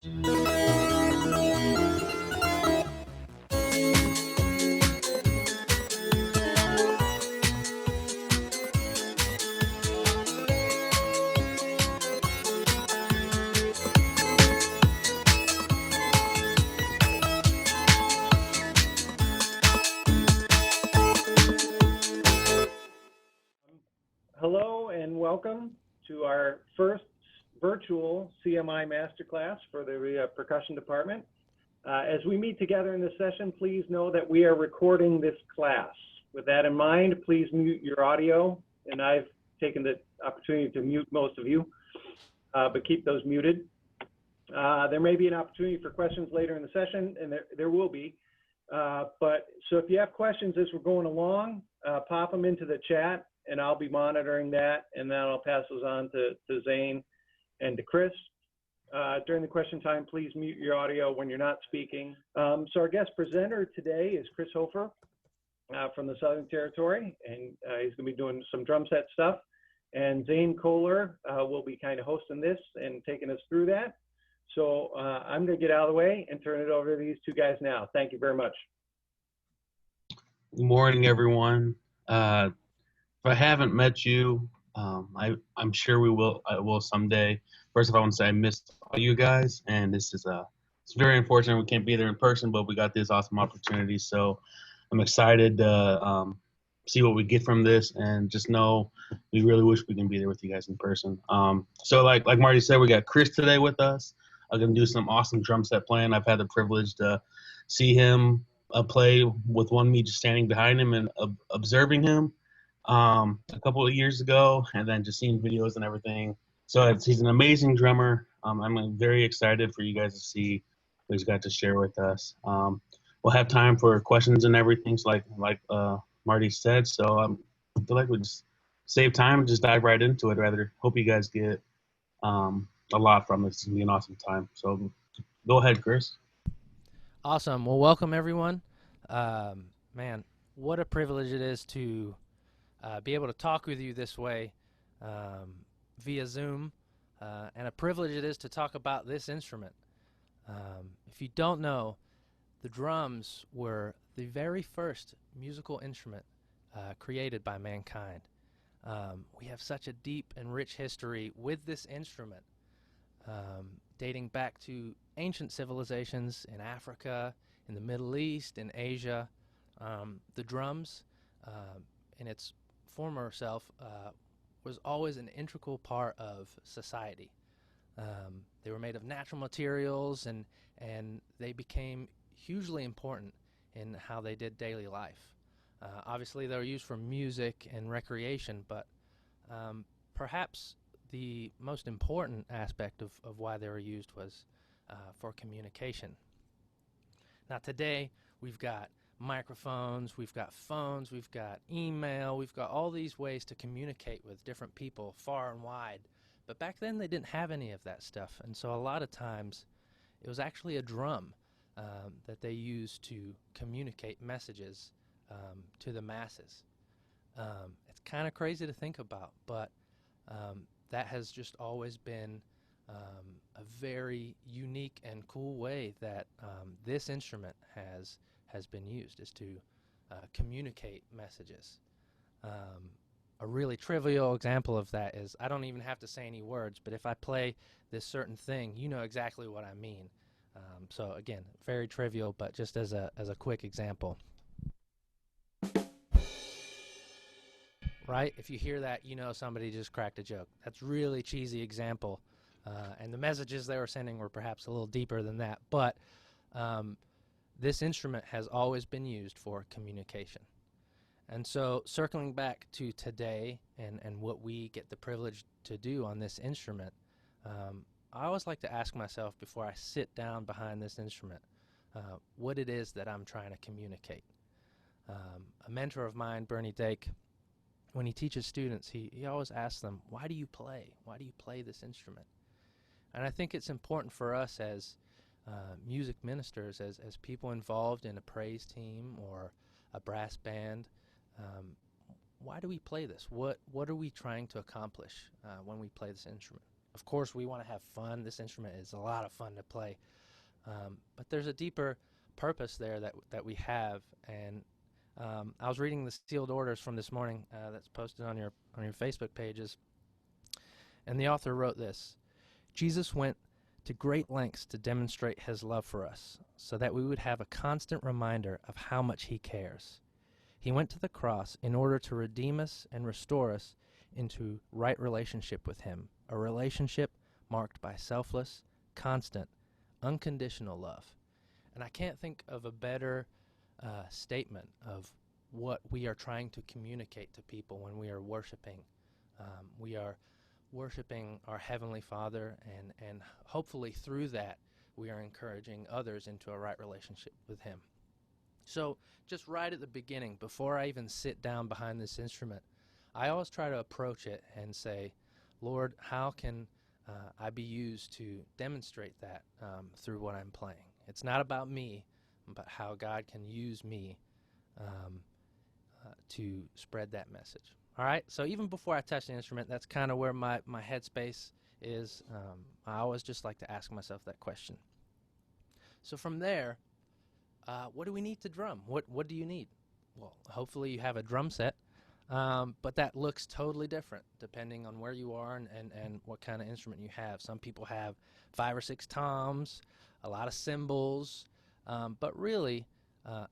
Hello and welcome to our first virtual CMI Masterclass for the percussion department. As we meet together in this session, please know that we are recording this class. With that in mind, please mute your audio, and I've taken the opportunity to mute most of you, but keep those muted. There may be an opportunity for questions later in the session, and there will be. So if you have questions as we're going along, pop them into the chat, and I'll be monitoring that, and then I'll pass those on to Zane and to Chris. During the question time, please mute your audio when you're not speaking. So our guest presenter today is Chris Hofer from the Southern Territory, and he's going to be doing some drum set stuff. And Zane Koehler will be kind of hosting this and taking us through that. So I'm going to get out of the way and turn it over to these two guys now. Thank you very much. Good morning, everyone. If I haven't met you, I'm sure I will someday. First of all, I want to say I missed all you guys, and this is it's very unfortunate we can't be there in person, but we got this awesome opportunity. So I'm excited to see what we get from this, and just know we really wish we can be there with you guys in person. So like Marty said, we got Chris today with us. I'm gonna do some awesome drum set playing. I've had the privilege to see him play with me just standing behind him and observing him a couple of years ago, and then just seeing videos and everything. So he's an amazing drummer. I'm very excited for you guys to see what he's got to share with us. We'll have time for questions and everything, so like Marty said. So I feel like we'll just save time and just dive right into it. Hope you guys get a lot from this. It's gonna be an awesome time. So go ahead, Chris. Awesome. Well, welcome everyone. Man, what a privilege it is to be able to talk with you this way via Zoom, and a privilege it is to talk about this instrument. If you don't know, the drums were the very first musical instrument created by mankind. We have such a deep and rich history with this instrument, dating back to ancient civilizations in Africa, in the Middle East, in Asia. The drums, in its former self, was always an integral part of society. They were made of natural materials, and they became hugely important in how they did daily life. Obviously, they were used for music and recreation, but perhaps the most important aspect of why they were used was for communication. Now today, we've got microphones, we've got phones, we've got email, we've got all these ways to communicate with different people far and wide. But back then they didn't have any of that stuff, and so a lot of times it was actually a drum that they used to communicate messages to the masses. It's kind of crazy to think about, but that has just always been a very unique and cool way that this instrument has been used, is to communicate messages. A really trivial example of that is, I don't even have to say any words, but if I play this certain thing, you know exactly what I mean. So again, very trivial, but just as a quick example. Right? If you hear that, you know somebody just cracked a joke. That's really cheesy example. And the messages they were sending were perhaps a little deeper than that. But this instrument has always been used for communication. And so circling back to today and what we get the privilege to do on this instrument, I always like to ask myself before I sit down behind this instrument what it is that I'm trying to communicate. A mentor of mine, Bernie Dake, when he teaches students, he always asks them, why do you play? Why do you play this instrument? And I think it's important for us as music ministers, as people involved in a praise team or a brass band, why do we play this? What are we trying to accomplish when we play this instrument? of course, we want to have fun. This instrument is a lot of fun to play. But there's a deeper purpose there that we have. And I was reading the sealed orders from this morning that's posted on your Facebook pages. And the author wrote this: Jesus went to great lengths to demonstrate his love for us, so that we would have a constant reminder of how much he cares. He went to the cross in order to redeem us and restore us into right relationship with him, a relationship marked by selfless, constant, unconditional love. And I can't think of a better statement of what we are trying to communicate to people when we are worshiping. We are worshiping our Heavenly Father, and hopefully through that we are encouraging others into a right relationship with him. So just right at the beginning, before I even sit down behind this instrument, I always try to approach it and say, Lord, how can I be used to demonstrate that through what I'm playing? It's not about me, but how God can use me to spread that message. All right, so even before I touch the instrument, that's kind of where my headspace is. I always just like to ask myself that question. So from there, what do we need to drum? What do you need? Well, hopefully you have a drum set, but that looks totally different depending on where you are and what kind of instrument you have. Some people have 5 or 6 toms, a lot of cymbals, but really,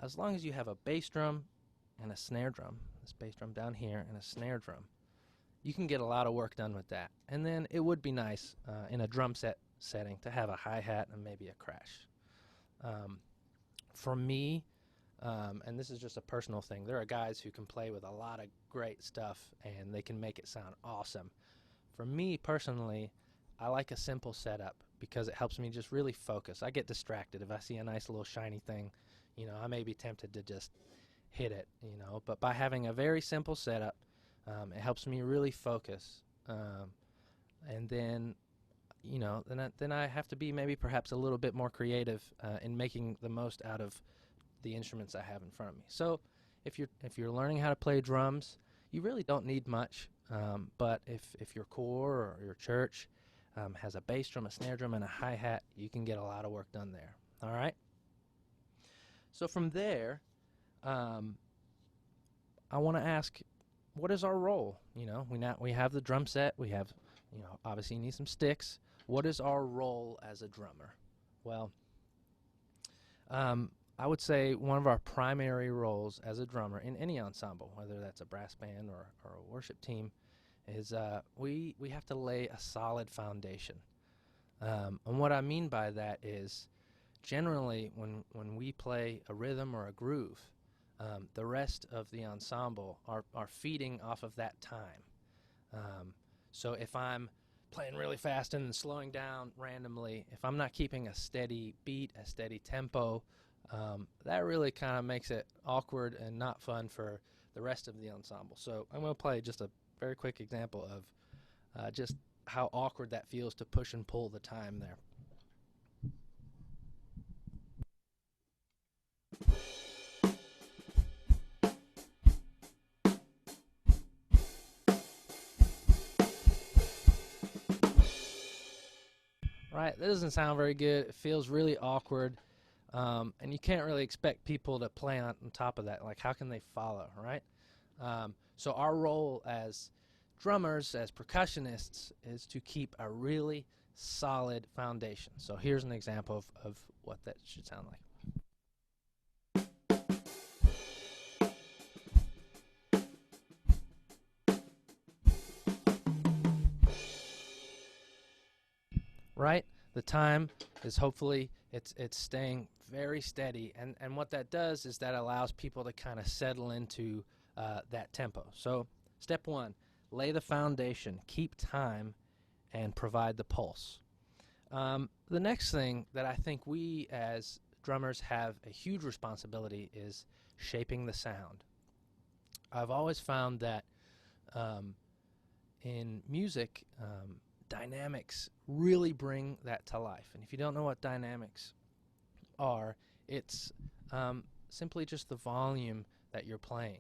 as long as you have a bass drum and a snare drum, this bass drum down here and a snare drum, you can get a lot of work done with that. And then it would be nice in a drum set setting to have a hi-hat and maybe a crash. For me, and this is just a personal thing, there are guys who can play with a lot of great stuff and they can make it sound awesome. For me personally, I like a simple setup because it helps me just really focus. I get distracted if I see a nice little shiny thing. I may be tempted to just hit it, but by having a very simple setup, it helps me really focus. And then, then I have to be maybe perhaps a little bit more creative in making the most out of the instruments I have in front of me. So if you're learning how to play drums, you really don't need much. But if your corps or your church has a bass drum, a snare drum, and a hi-hat, you can get a lot of work done there. All right? So from there, I want to ask, what is our role? We have the drum set. We have, obviously you need some sticks. What is our role as a drummer? Well, I would say one of our primary roles as a drummer in any ensemble, whether that's a brass band or a worship team, is we have to lay a solid foundation. And what I mean by that is generally when we play a rhythm or a groove, the rest of the ensemble are feeding off of that time. So if I'm playing really fast and then slowing down randomly, if I'm not keeping a steady beat, a steady tempo, that really kind of makes it awkward and not fun for the rest of the ensemble. So I'm going to play just a very quick example of just how awkward that feels to push and pull the time there. Right, that doesn't sound very good. It feels really awkward, and you can't really expect people to play on top of that. Like, how can they follow, right? So our role as drummers, as percussionists, is to keep a really solid foundation. So here's an example of what that should sound like. Right? The time is hopefully it's staying very steady, and what that does is that allows people to kind of settle into that tempo. So step 1, lay the foundation, keep time, and provide the pulse. The next thing that I think we as drummers have a huge responsibility is shaping the sound. I've always found that in music, dynamics really bring that to life. And if you don't know what dynamics are, it's simply just the volume that you're playing.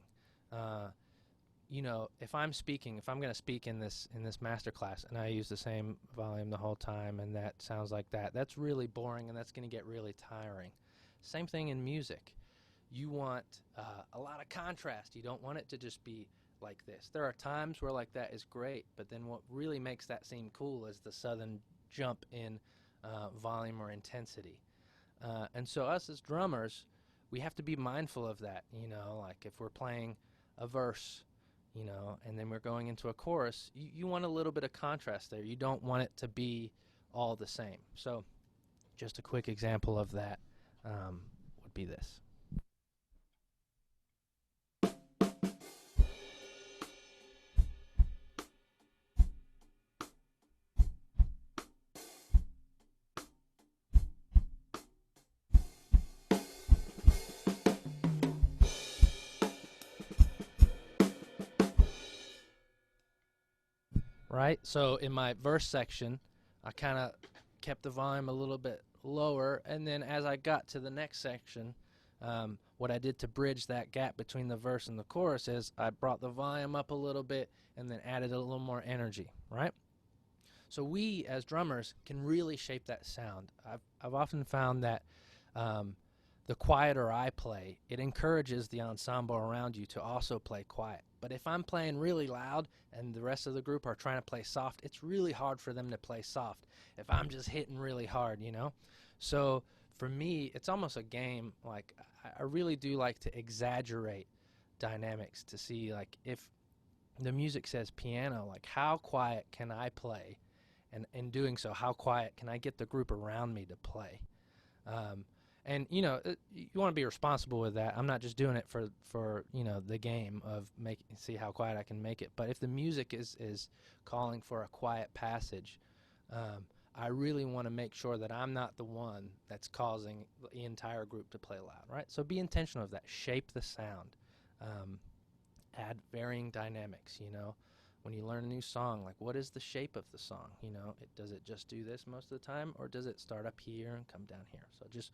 if I'm going to speak in this masterclass, and I use the same volume the whole time, and that sounds like that, that's really boring, and that's going to get really tiring. Same thing in music. You want a lot of contrast. You don't want it to just be like this. There are times where like that is great, but then what really makes that seem cool is the sudden jump in volume or intensity. And so us as drummers, we have to be mindful of that. Like if we're playing a verse, and then we're going into a chorus, you want a little bit of contrast there. You don't want it to be all the same. So just a quick example of that would be this. Right? So in my verse section, I kind of kept the volume a little bit lower, and then as I got to the next section, what I did to bridge that gap between the verse and the chorus is I brought the volume up a little bit and then added a little more energy, right? So we, as drummers, can really shape that sound. I've often found that the quieter I play, it encourages the ensemble around you to also play quiet. But if I'm playing really loud and the rest of the group are trying to play soft, it's really hard for them to play soft if I'm just hitting really hard, So for me, it's almost a game. Like, I really do like to exaggerate dynamics to see, like, if the music says piano, like, how quiet can I play? And in doing so, how quiet can I get the group around me to play? And you want to be responsible with that. I'm not just doing it for the game of see how quiet I can make it. But if the music is calling for a quiet passage, I really want to make sure that I'm not the one that's causing the entire group to play loud, right? So be intentional of that. Shape the sound. Add varying dynamics. When you learn a new song, like, what is the shape of the song? Does it just do this most of the time, or does it start up here and come down here? So just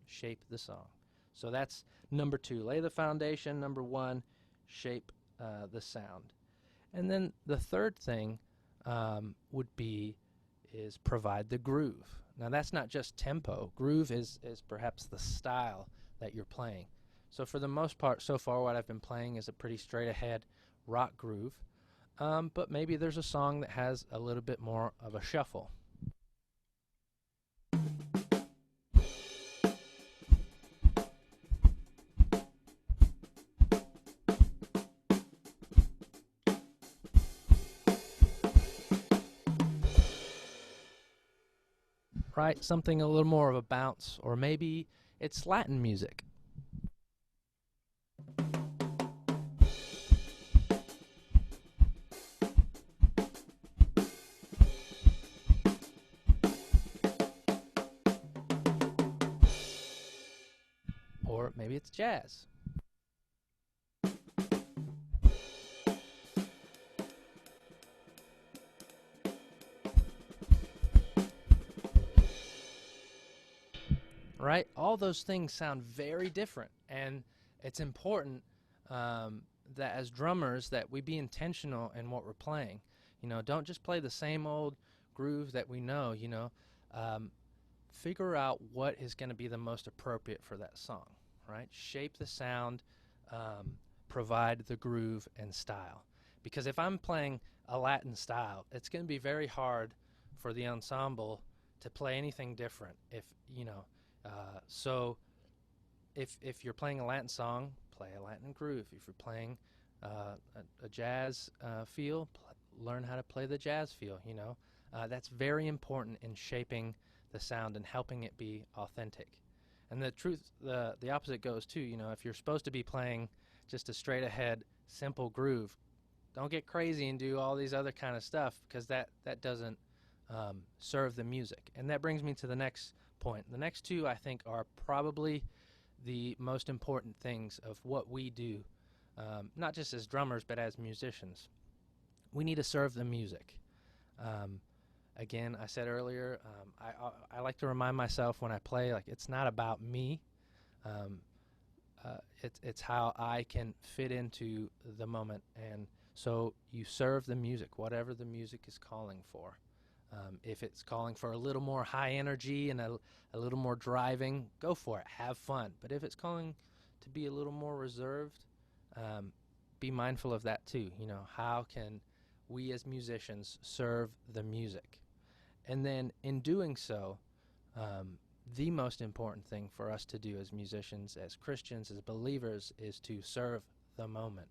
shape the song. So that's number 2. Lay the foundation. Number 1, shape the sound. And then the third thing is provide the groove. Now that's not just tempo. Groove is perhaps the style that you're playing. So for the most part, so far what I've been playing is a pretty straight ahead rock groove. But maybe there's a song that has a little bit more of a shuffle. Right? Something a little more of a bounce, or maybe it's Latin music. Or maybe it's jazz. Right? All those things sound very different, and it's important that as drummers that we be intentional in what we're playing. Don't just play the same old groove that we know. Figure out what is going to be the most appropriate for that song. Right? Shape the sound, provide the groove and style. Because if I'm playing a Latin style, it's going to be very hard for the ensemble to play anything different. So if you're playing a Latin song, play a Latin groove. If you're playing a jazz feel, learn how to play the jazz feel. That's very important in shaping the sound and helping it be authentic. And the opposite goes too. If you're supposed to be playing just a straight ahead simple groove, don't get crazy and do all these other kind of stuff, because that doesn't serve the music. And that brings me to the next point. The next 2, I think, are probably the most important things of what we do, not just as drummers, but as musicians. We need to serve the music. Again, I said earlier, I like to remind myself when I play, like, it's not about me. it's how I can fit into the moment. And so you serve the music, whatever the music is calling for. If it's calling for a little more high energy and a little more driving, go for it. Have fun. But if it's calling to be a little more reserved, be mindful of that too. You know, how can we as musicians serve the music? And then in doing so, the most important thing for us to do as musicians, as Christians, as believers, is to serve the moment.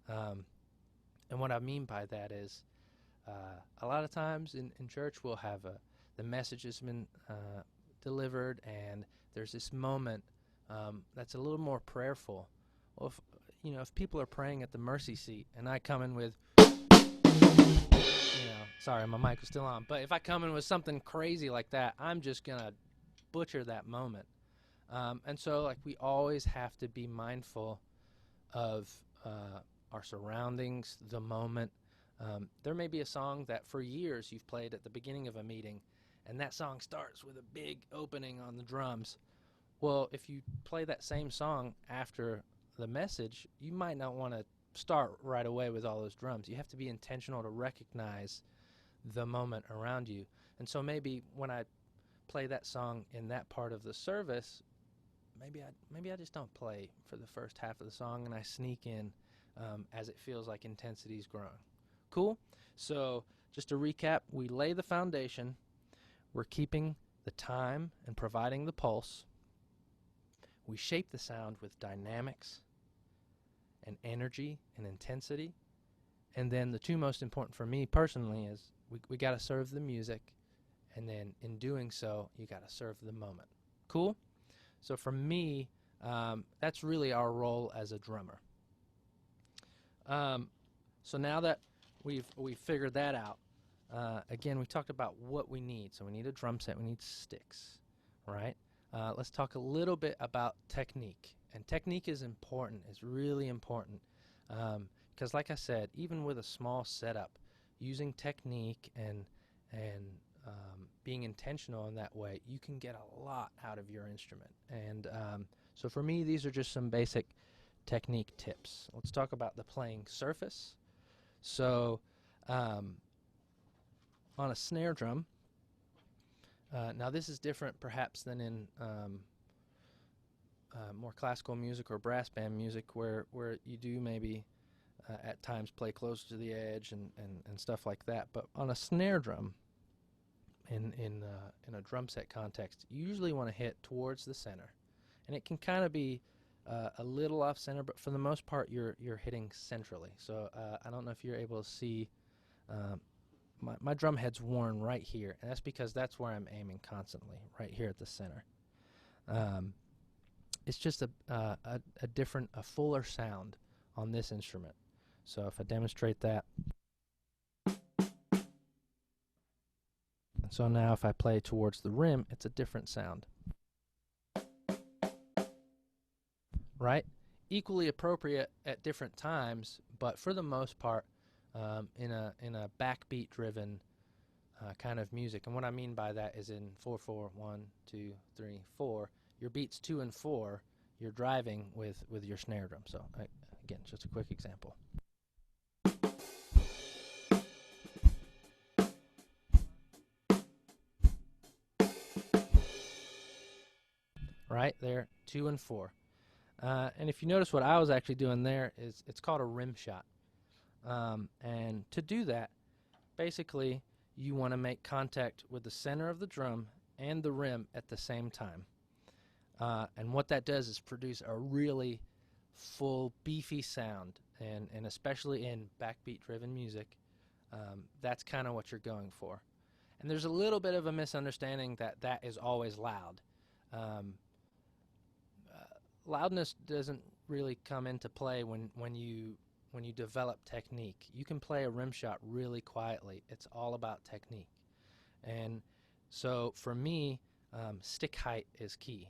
And what I mean by that is, a lot of times in church we'll have the message has been delivered, and there's this moment that's a little more prayerful. Well, if people are praying at the mercy seat, and I come in with, sorry, my mic was still on, but if I come in with something crazy like that, I'm just gonna butcher that moment. And so, like, we always have to be mindful of our surroundings, the moment. There may be a song that for years you've played at the beginning of a meeting, and that song starts with a big opening on the drums. Well, if you play that same song after the message, you might not want to start right away with all those drums. You have to be intentional to recognize the moment around you. And so maybe when I play that song in that part of the service, maybe I just don't play for the first half of the song, and I sneak in as it feels like intensity's growing. Cool? So just to recap, we lay the foundation. We're keeping the time and providing the pulse. We shape the sound with dynamics and energy and intensity. And then the two most important for me personally is we got to serve the music, and then in doing so, you got to serve the moment. Cool? So for me, that's really our role as a drummer. So now that we've figured that out, again, we talked about what we need. So we need a drum set, we need sticks, right? Let's talk a little bit about technique. And technique is important. It's really important. Because like I said, even with a small setup, using technique and being intentional in that way, you can get a lot out of your instrument. And so for me, these are just some basic technique tips. Let's talk about the playing surface. So on a snare drum, now this is different perhaps than in more classical music or brass band music, where you do maybe at times play close to the edge and stuff like that. But on a snare drum, in a drum set context, you usually want to hit towards the center, and it can kind of be a little off center, but for the most part you're hitting centrally. So I don't know if you're able to see my drum head's worn right here, and that's because that's where I'm aiming constantly, right here at the center. It's just a different, a fuller sound on this instrument. So if I demonstrate that, and so now if I play towards the rim, it's a different sound. Right? Equally appropriate at different times, but for the most part, in a backbeat driven kind of music. And what I mean by that is in 4/4, 1, 2, 3, 4, your beats 2 and 4, you're driving with your snare drum. So again, just a quick example. Right there, 2 and 4. And if you notice, what I was actually doing there is it's called a rim shot. And to do that, basically, you want to make contact with the center of the drum and the rim at the same time. And what that does is produce a really full, beefy sound. And especially in backbeat-driven music, that's kind of what you're going for. And there's a little bit of a misunderstanding that is always loud. Loudness doesn't really come into play when you develop technique. You can play a rim shot really quietly. It's all about technique. And so for me, stick height is key.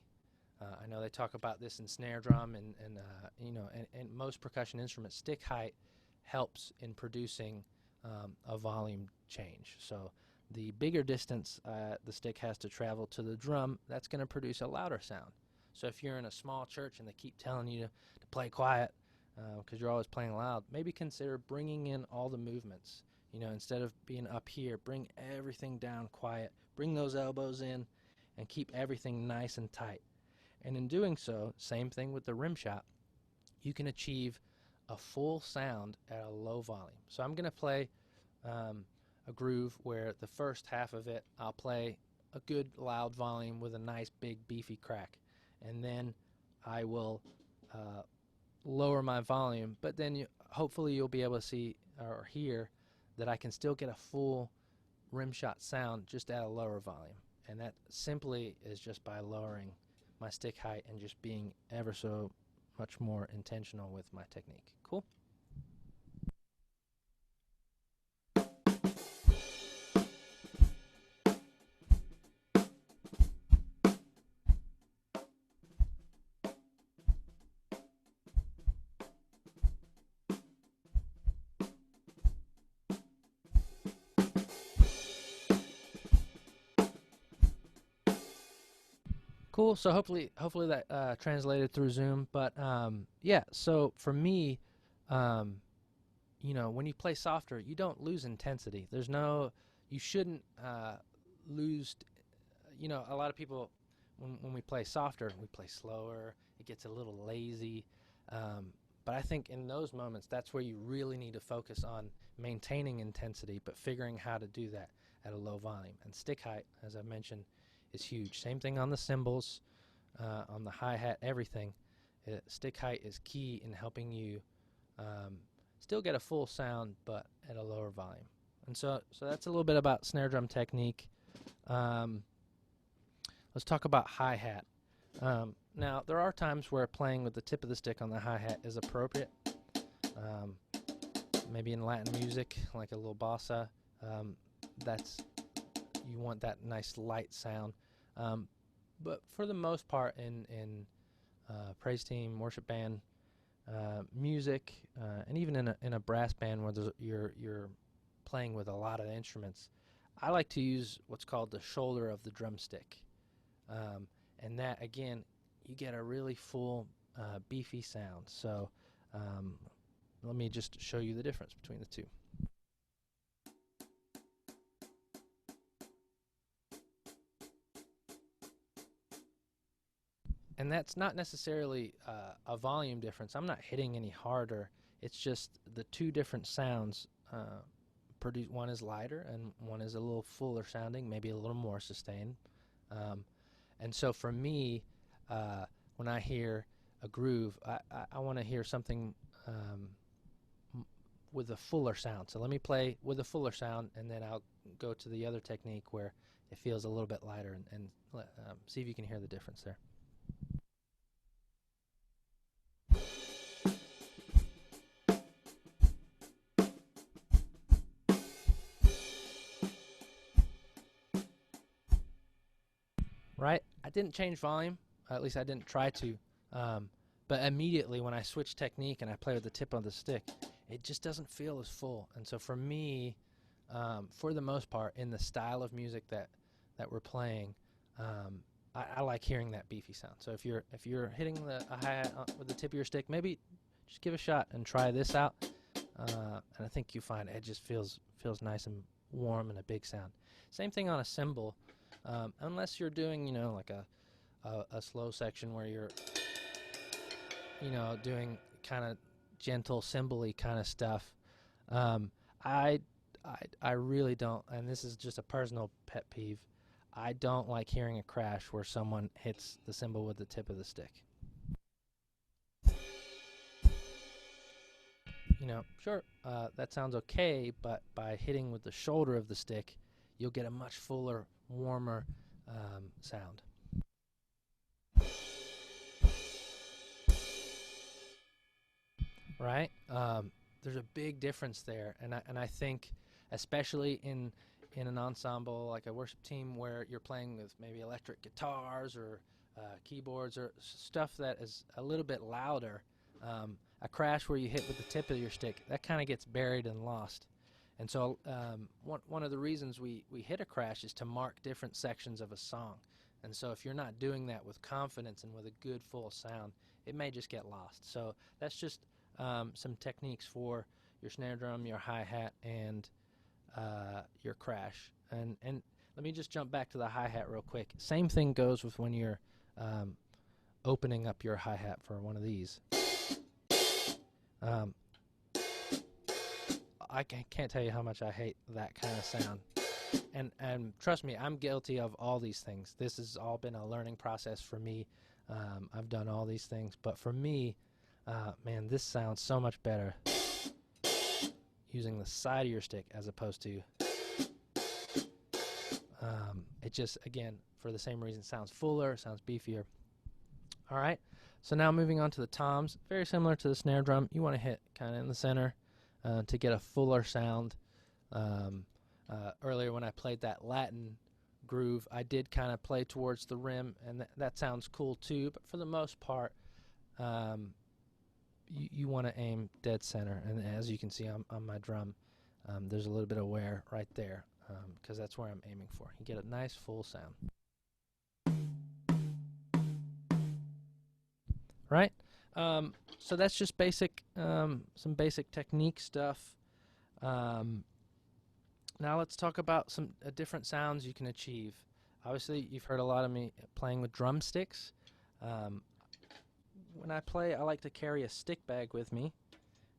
I know they talk about this in snare drum and most percussion instruments. Stick height helps in producing a volume change. So the bigger distance the stick has to travel to the drum, that's going to produce a louder sound. So if you're in a small church and they keep telling you to play quiet because you're always playing loud, maybe consider bringing in all the movements. Instead of being up here, bring everything down quiet. Bring those elbows in and keep everything nice and tight. And in doing so, same thing with the rim shot, you can achieve a full sound at a low volume. So I'm going to play a groove where the first half of it, I'll play a good loud volume with a nice big beefy crack. And then I will lower my volume, but then hopefully you'll be able to see or hear that I can still get a full rim shot sound just at a lower volume. And that simply is just by lowering my stick height and just being ever so much more intentional with my technique. Cool? Cool. So hopefully that translated through Zoom. But yeah. So for me, when you play softer, you don't lose intensity. You shouldn't lose. A lot of people, when we play softer, we play slower. It gets a little lazy. But I think in those moments, that's where you really need to focus on maintaining intensity, but figuring how to do that at a low volume. And stick height, as I mentioned, is huge. Same thing on the cymbals, on the hi-hat, everything. Stick height is key in helping you still get a full sound, but at a lower volume. And so that's a little bit about snare drum technique. Let's talk about hi-hat. Now, there are times where playing with the tip of the stick on the hi-hat is appropriate. Maybe in Latin music, like a little bossa, you want that nice light sound. But for the most part, in praise team, worship band, music, and even in a brass band where you're playing with a lot of instruments, I like to use what's called the shoulder of the drumstick. And that, again, you get a really full, beefy sound. So let me just show you the difference between the two. And that's not necessarily a volume difference. I'm not hitting any harder. It's just the two different sounds produce. One is lighter and one is a little fuller sounding, maybe a little more sustained. And so for me, when I hear a groove, I want to hear something with a fuller sound. So let me play with a fuller sound, and then I'll go to the other technique where it feels a little bit lighter, and see if you can hear the difference there. Right? I didn't change volume, at least I didn't try to, but immediately when I switch technique and I play with the tip of the stick, it just doesn't feel as full. And so for me, for the most part, in the style of music that we're playing, I like hearing that beefy sound. So if you're hitting a hi-hat with the tip of your stick, maybe just give a shot and try this out, and I think you find it just feels nice and warm and a big sound. Same thing on a cymbal. Unless you're doing, like a slow section where you're, doing kind of gentle cymbal-y kind of stuff. I really don't, and this is just a personal pet peeve, I don't like hearing a crash where someone hits the cymbal with the tip of the stick. Sure, that sounds okay, but by hitting with the shoulder of the stick, you'll get a much fuller, warmer sound. Right? There's a big difference there, and I think, especially in an ensemble like a worship team where you're playing with maybe electric guitars or keyboards or stuff that is a little bit louder, a crash where you hit with the tip of your stick, that kind of gets buried and lost. And so one of the reasons we hit a crash is to mark different sections of a song. And so if you're not doing that with confidence and with a good full sound, it may just get lost. So that's just some techniques for your snare drum, your hi-hat, and your crash. And let me just jump back to the hi-hat real quick. Same thing goes with when you're opening up your hi-hat for one of these. I can't tell you how much I hate that kind of sound. And trust me, I'm guilty of all these things. This has all been a learning process for me. I've done all these things, but for me, man, this sounds so much better using the side of your stick as opposed to it just, again, for the same reason, sounds fuller, sounds beefier. All right, so now moving on to the toms. Very similar to the snare drum. You want to hit kind of in the center to get a fuller sound. Earlier when I played that Latin groove, I did kind of play towards the rim, and that sounds cool too, but for the most part, you want to aim dead center. And as you can see on my drum, there's a little bit of wear right there because that's where I'm aiming for. You get a nice full sound. Right? So that's just basic, some basic technique stuff. Now let's talk about some different sounds you can achieve. Obviously, you've heard a lot of me playing with drumsticks. When I play, I like to carry a stick bag with me,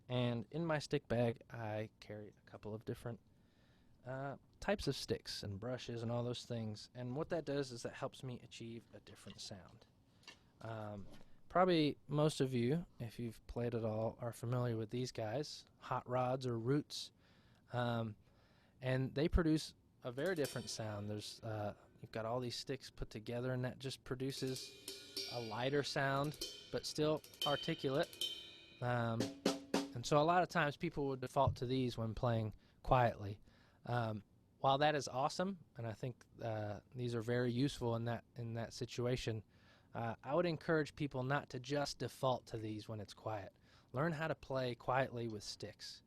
and in my stick bag, I carry a couple of different types of sticks and brushes and all those things. And what that does is that helps me achieve a different sound. Probably most of you, if you've played at all, are familiar with these guys, hot rods or roots. And they produce a very different sound. There's you've got all these sticks put together, and that just produces a lighter sound, but still articulate. And so a lot of times people would default to these when playing quietly. While that is awesome, and I think these are very useful in that situation, I would encourage people not to just default to these when it's quiet. Learn how to play quietly with sticks.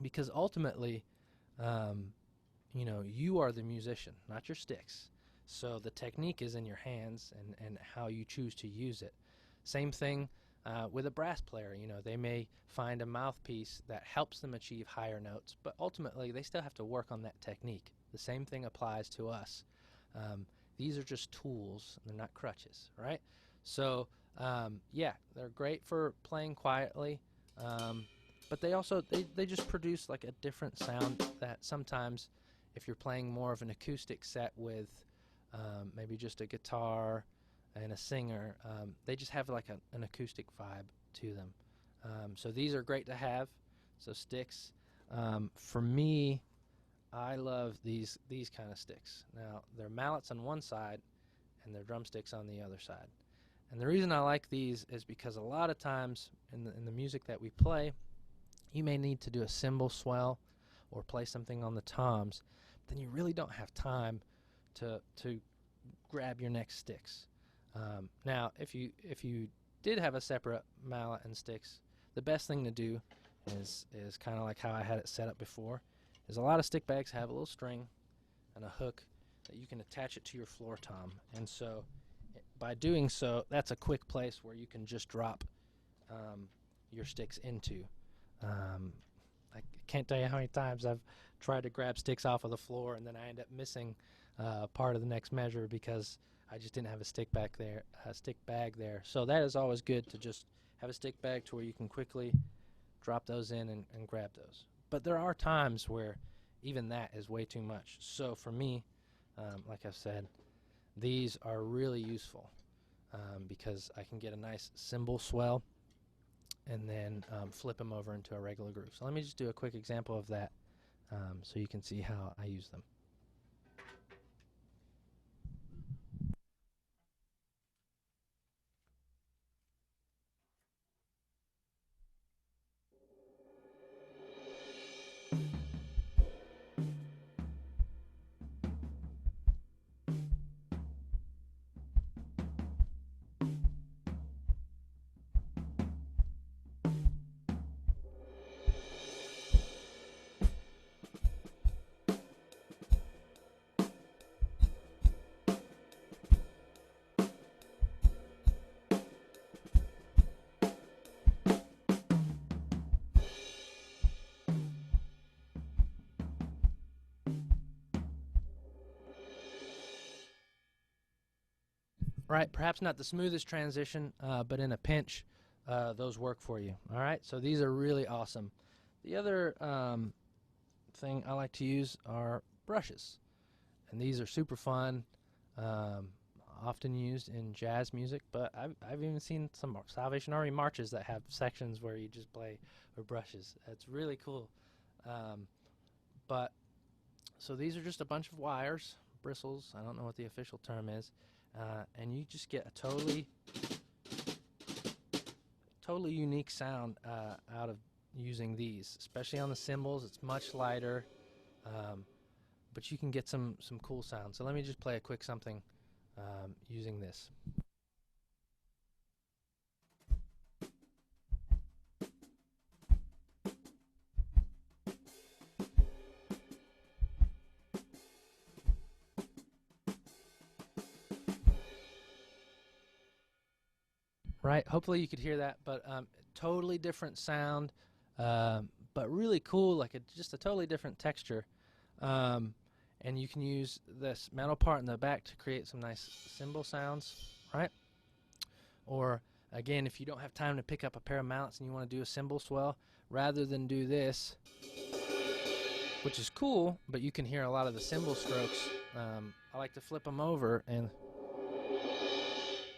Because ultimately, you are the musician, not your sticks. So the technique is in your hands and how you choose to use it. Same thing with a brass player. They may find a mouthpiece that helps them achieve higher notes, but ultimately they still have to work on that technique. The same thing applies to us. These are just tools. They're not crutches, right? So, they're great for playing quietly. But they also they just produce like a different sound that sometimes if you're playing more of an acoustic set with maybe just a guitar and a singer, they just have like an acoustic vibe to them. So these are great to have. So sticks. For me, I love these kind of sticks. Now, they're mallets on one side and they're drumsticks on the other side. And the reason I like these is because a lot of times in the music that we play, you may need to do a cymbal swell or play something on the toms, then you really don't have time to grab your next sticks. Now, if you did have a separate mallet and sticks, the best thing to do is kind of like how I had it set up before, is a lot of stick bags have a little string and a hook that you can attach it to your floor tom. And so by doing so, that's a quick place where you can just drop your sticks into. I can't tell you how many times I've tried to grab sticks off of the floor and then I end up missing part of the next measure because I just didn't have a stick bag there. So that is always good to just have a stick bag to where you can quickly drop those in and grab those. But there are times where even that is way too much. So for me, like I've said, these are really useful because I can get a nice cymbal swell and then flip them over into a regular groove. So let me just do a quick example of that so you can see how I use them. right? Perhaps not the smoothest transition, but in a pinch, those work for you. All right, so these are really awesome. The other thing I like to use are brushes, and these are super fun, often used in jazz music, but I've even seen some Salvation Army marches that have sections where you just play with brushes. It's really cool. But so these are just a bunch of wires, bristles, I don't know what the official term is, and you just get a totally unique sound out of using these, especially on the cymbals. It's much lighter, but you can get some cool sound. So let me just play a quick something using this. Right, hopefully you could hear that, but totally different sound, but really cool, like just a totally different texture. And you can use this metal part in the back to create some nice cymbal sounds, right? Or again, if you don't have time to pick up a pair of mounts and you want to do a cymbal swell, rather than do this, which is cool, but you can hear a lot of the cymbal strokes, I like to flip them over and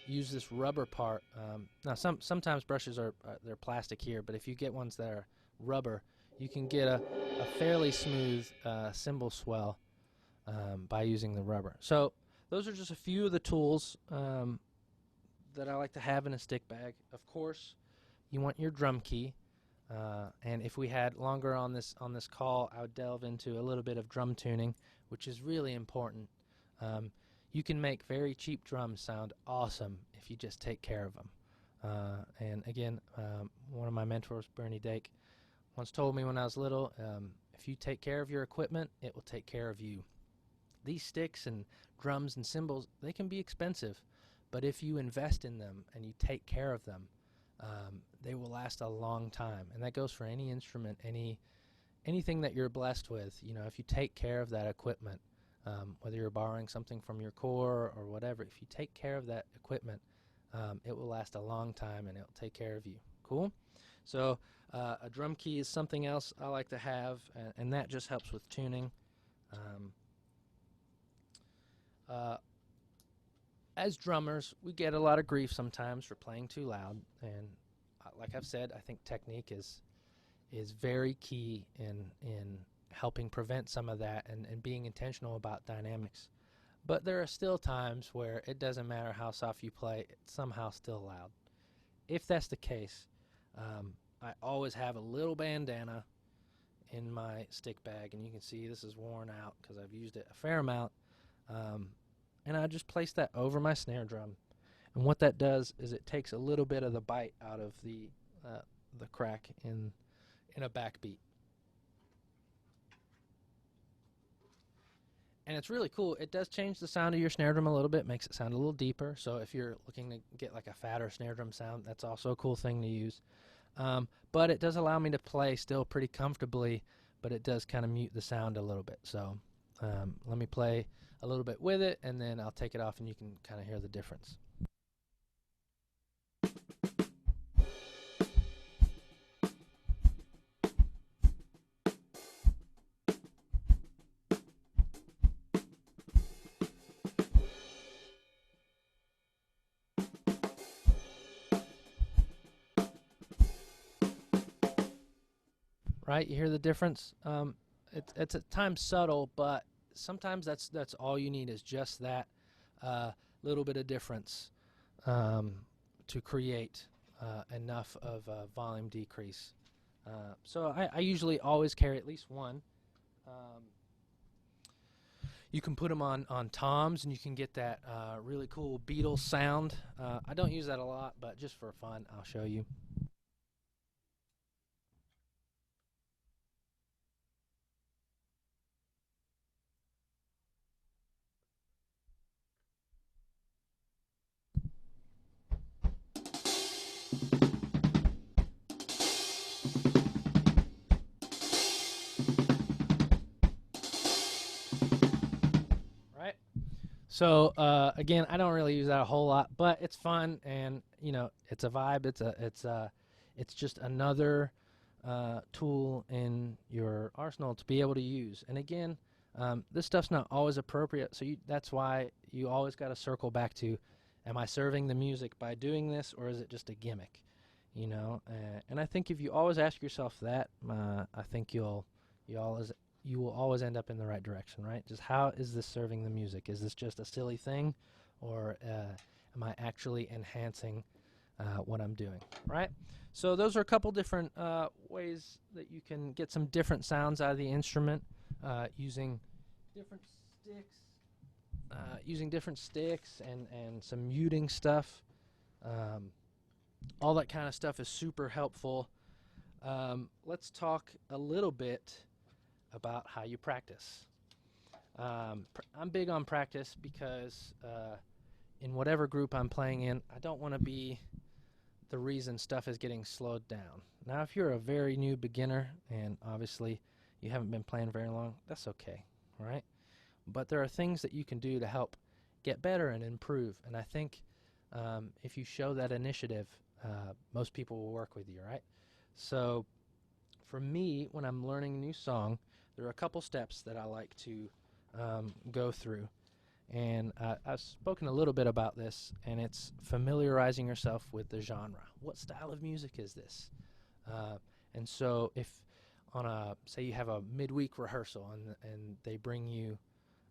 use this rubber part. Now sometimes brushes are they're plastic here, but if you get ones that are rubber, you can get a fairly smooth cymbal swell by using the rubber. So those are just a few of the tools that I like to have in a stick bag. Of course, you want your drum key, and if we had longer on this call, I would delve into a little bit of drum tuning, which is really important. You can make very cheap drums sound awesome if you just take care of them. And again, one of my mentors, Bernie Dake, once told me when I was little, if you take care of your equipment, it will take care of you. These sticks and drums and cymbals, they can be expensive, but if you invest in them and you take care of them, they will last a long time. And that goes for any instrument, anything that you're blessed with. You know, if you take care of that equipment, whether you're borrowing something from your core or whatever, if you take care of that equipment, it will last a long time and it will take care of you. Cool? So a drum key is something else I like to have, and that just helps with tuning. As drummers, we get a lot of grief sometimes for playing too loud, and like I've said, I think technique is very key in helping prevent some of that and being intentional about dynamics. But there are still times where it doesn't matter how soft you play, it's somehow still loud. If that's the case, I always have a little bandana in my stick bag, and you can see this is worn out because I've used it a fair amount. And I just place that over my snare drum. And what that does is it takes a little bit of the bite out of the crack in a backbeat. And it's really cool. It does change the sound of your snare drum a little bit, makes it sound a little deeper. So if you're looking to get like a fatter snare drum sound, that's also a cool thing to use. But it does allow me to play still pretty comfortably, but it does kind of mute the sound a little bit. So let me play a little bit with it, and then I'll take it off and you can kind of hear the difference. Right, you hear the difference? It's at times subtle, but sometimes that's all you need is just that little bit of difference to create enough of a volume decrease. So I usually always carry at least one. You can put them on toms, and you can get that really cool Beatles sound. I don't use that a lot, but just for fun, I'll show you. So again, I don't really use that a whole lot, but it's fun, and it's a vibe. It's just another tool in your arsenal to be able to use. And again, this stuff's not always appropriate, so that's why you always got to circle back to, am I serving the music by doing this, or is it just a gimmick? And I think if you always ask yourself that, I think you will always end up in the right direction, right? Just how is this serving the music? Is this just a silly thing, or am I actually enhancing what I'm doing, right? So those are a couple different ways that you can get some different sounds out of the instrument using different sticks, and some muting stuff. All that kind of stuff is super helpful. Let's talk a little bit about how you practice. I'm big on practice because in whatever group I'm playing in, I don't want to be the reason stuff is getting slowed down. Now, if you're a very new beginner and obviously you haven't been playing very long, that's okay, right? But there are things that you can do to help get better and improve, and I think if you show that initiative, most people will work with you, right? So for me, when I'm learning a new song, there are a couple steps that I like to go through. And I've spoken a little bit about this, and it's familiarizing yourself with the genre. What style of music is this? And so if say you have a midweek rehearsal and they bring you,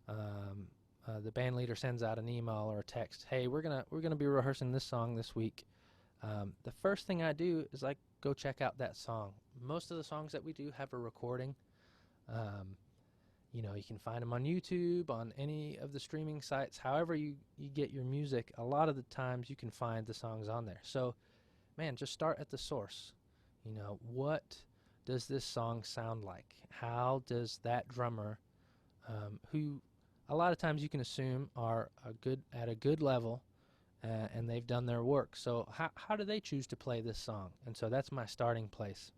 the band leader sends out an email or a text, hey, we're gonna be rehearsing this song this week. The first thing I do is I go check out that song. Most of the songs that we do have a recording. You can find them on YouTube, on any of the streaming sites. However you get your music, a lot of the times you can find the songs on there. So, man, just start at the source. What does this song sound like? How does that drummer, who a lot of times you can assume are at a good level, and they've done their work. So how do they choose to play this song? And so that's my starting place.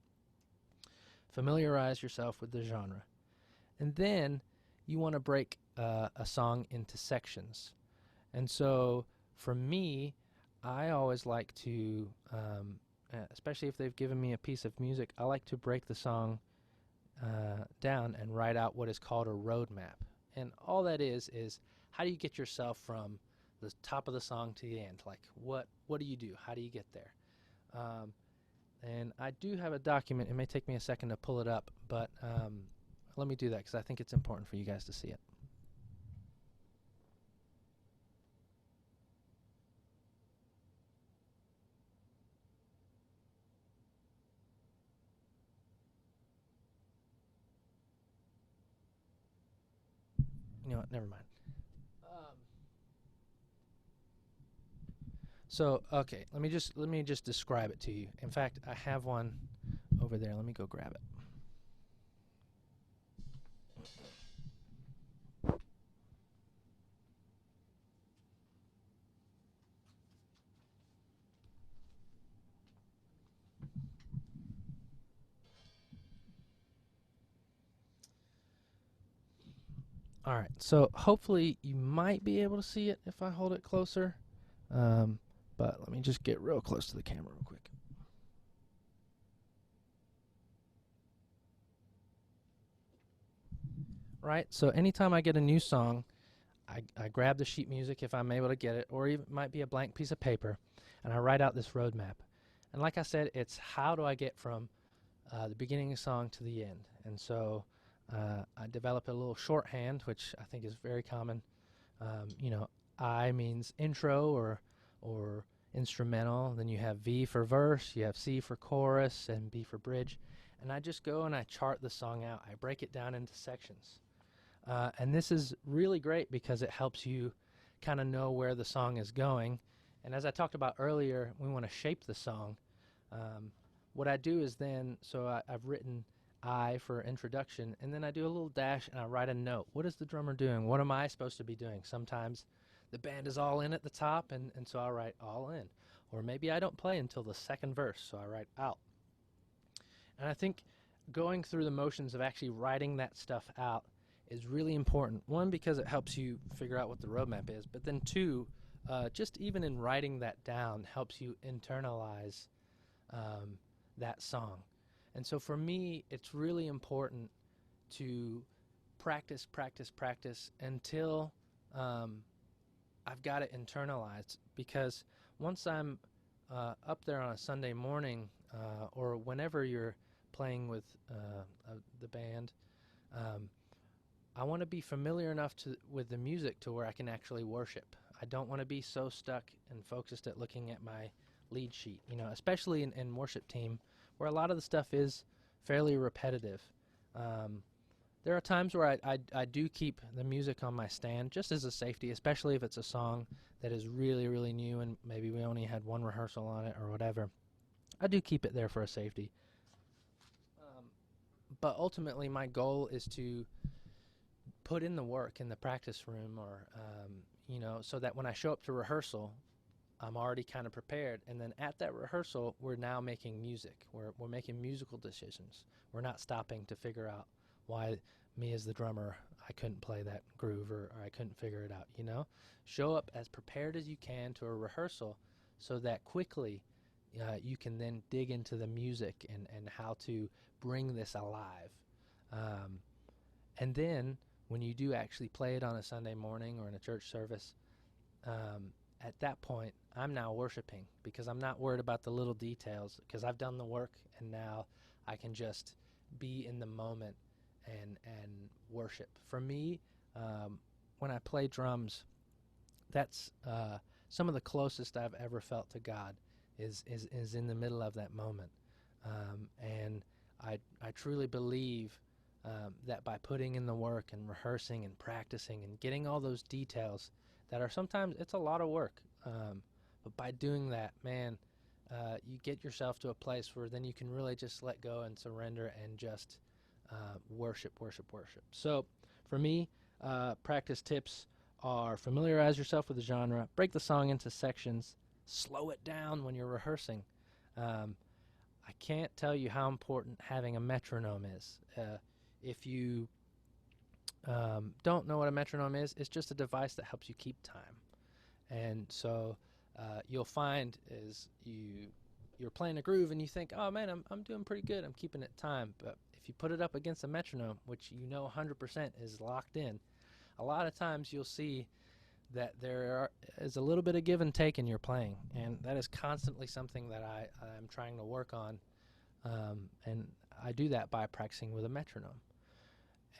Familiarize yourself with the genre. And then you want to break a song into sections. And so for me, I always like to, especially if they've given me a piece of music, I like to break the song down and write out what is called a roadmap. And all that is how do you get yourself from the top of the song to the end? Like, what do you do? How do you get there? And I do have a document. It may take me a second to pull it up, but let me do that because I think it's important for you guys to see it. You know what? Never mind. So, okay, let me just describe it to you. In fact, I have one over there. Let me go grab it. All right, so hopefully you might be able to see it if I hold it closer. But let me just get real close to the camera real quick. Right, so anytime I get a new song, I grab the sheet music if I'm able to get it, or even it might be a blank piece of paper, and I write out this roadmap. And like I said, it's how do I get from the beginning of the song to the end. And so I develop a little shorthand, which I think is very common. I means intro or instrumental. Then you have V for verse, you have C for chorus, and B for bridge. And I just go and I chart the song out. I break it down into sections. And this is really great because it helps you kind of know where the song is going. And as I talked about earlier, we want to shape the song. What I do is then, I've written I for introduction, and then I do a little dash and I write a note. What is the drummer doing? What am I supposed to be doing? Sometimes the band is all in at the top, and so I write all in. Or maybe I don't play until the second verse, so I write out. And I think going through the motions of actually writing that stuff out is really important. One, because it helps you figure out what the roadmap is, but then two, just even in writing that down helps you internalize that song. And so for me, it's really important to practice until I've got it internalized, because once I'm up there on a Sunday morning or whenever you're playing with the band, I want to be familiar enough with the music to where I can actually worship. I don't want to be so stuck and focused at looking at my lead sheet, especially in worship team, where a lot of the stuff is fairly repetitive. There are times where I do keep the music on my stand just as a safety, especially if it's a song that is really, really new and maybe we only had one rehearsal on it or whatever. I do keep it there for a safety. But ultimately, my goal is to put in the work in the practice room, or so that when I show up to rehearsal, I'm already kind of prepared. And then at that rehearsal, we're now making music. We're making musical decisions. We're not stopping to figure out why me as the drummer, I couldn't play that groove or I couldn't figure it out. Show up as prepared as you can to a rehearsal so that quickly you can then dig into the music and how to bring this alive. And then when you do actually play it on a Sunday morning or in a church service, at that point, I'm now worshiping, because I'm not worried about the little details, because I've done the work and now I can just be in the moment and worship. For me, when I play drums, that's some of the closest I've ever felt to God is in the middle of that moment. And I truly believe that by putting in the work and rehearsing and practicing and getting all those details that are sometimes, it's a lot of work, but by doing that, man, you get yourself to a place where then you can really just let go and surrender and just worship. So for me, practice tips are: familiarize yourself with the genre, break the song into sections, slow it down when you're rehearsing. I can't tell you how important having a metronome is. If you don't know what a metronome is, it's just a device that helps you keep time. And so you'll find is you're playing a groove and you think, oh man, I'm doing pretty good, I'm keeping it time. But if you put it up against a metronome, which 100% is locked in, a lot of times you'll see that there is a little bit of give and take in your playing, and that is constantly something that I'm trying to work on, and I do that by practicing with a metronome.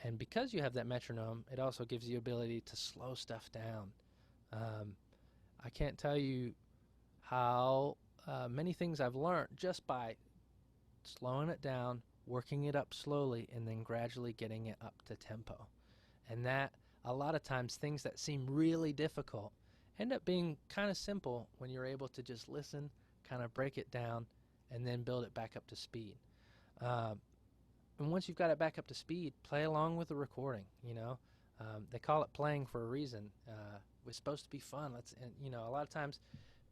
And because you have that metronome, it also gives you the ability to slow stuff down. I can't tell you how many things I've learned just by slowing it down, working it up slowly, and then gradually getting it up to tempo. And that, a lot of times, things that seem really difficult end up being kind of simple when you're able to just listen, kind of break it down, and then build it back up to speed. And once you've got it back up to speed, play along with the recording. They call it playing for a reason. It's supposed to be fun. A lot of times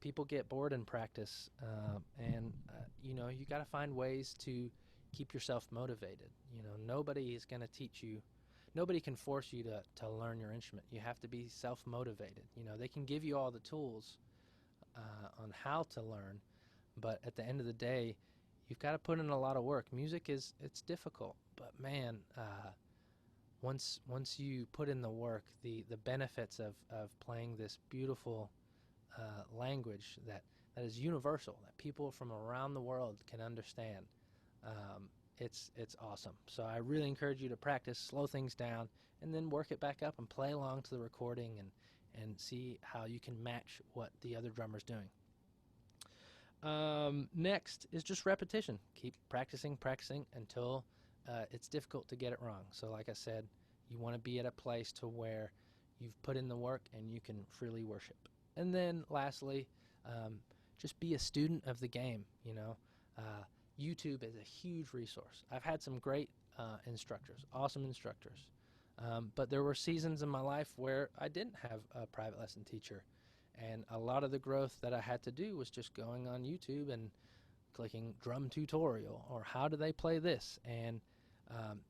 people get bored in practice, and you got to find ways to keep yourself motivated. Nobody is going to teach you. Nobody can force you to learn your instrument. You have to be self-motivated. They can give you all the tools on how to learn, but at the end of the day, you've got to put in a lot of work. Music it's difficult, but man, once you put in the work, the benefits of playing this beautiful language that is universal, that people from around the world can understand, it's awesome. So I really encourage you to practice, slow things down, and then work it back up and play along to the recording and see how you can match what the other drummer's doing. Next is just repetition. Keep practicing until it's difficult to get it wrong. So like I said, you want to be at a place to where you've put in the work and you can freely worship. And then lastly, just be a student of the game. YouTube is a huge resource. I've had some great instructors, awesome instructors, but there were seasons in my life where I didn't have a private lesson teacher. And a lot of the growth that I had to do was just going on YouTube and clicking drum tutorial or how do they play this. And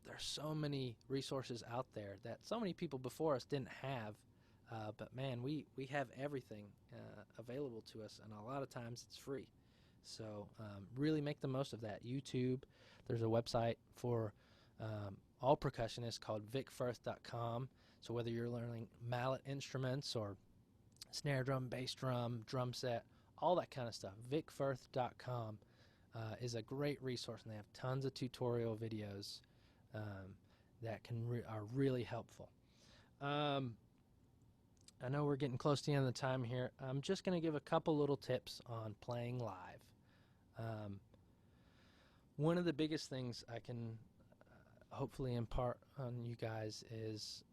There's so many resources out there that so many people before us didn't have. But man, we have everything available to us, and a lot of times it's free. So really make the most of that. YouTube, there's a website for all percussionists called vicfirth.com. So whether you're learning mallet instruments or snare drum, bass drum, drum set, all that kind of stuff, vicfirth.com is a great resource, and they have tons of tutorial videos that are really helpful. I know we're getting close to the end of the time here. I'm just going to give a couple little tips on playing live. One of the biggest things I can hopefully impart on you guys is,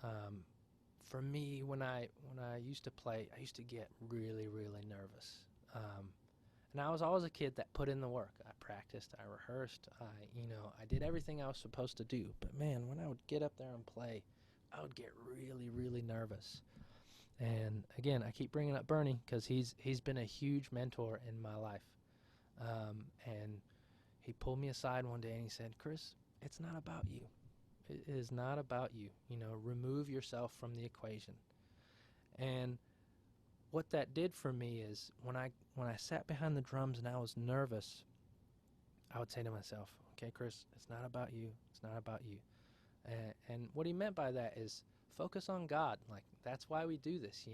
for me, when I used to play, I used to get really, really nervous. And I was always a kid that put in the work. I practiced, I rehearsed, I did everything I was supposed to do. But man, when I would get up there and play, I would get really, really nervous. And again, I keep bringing up Bernie because he's been a huge mentor in my life. And he pulled me aside one day and he said, "Chris, it's not about you. It is not about you. Remove yourself from the equation." And what that did for me is when I sat behind the drums and I was nervous, I would say to myself, "Okay, Chris, it's not about you. It's not about you." And what he meant by that is focus on God. Like, that's why we do this,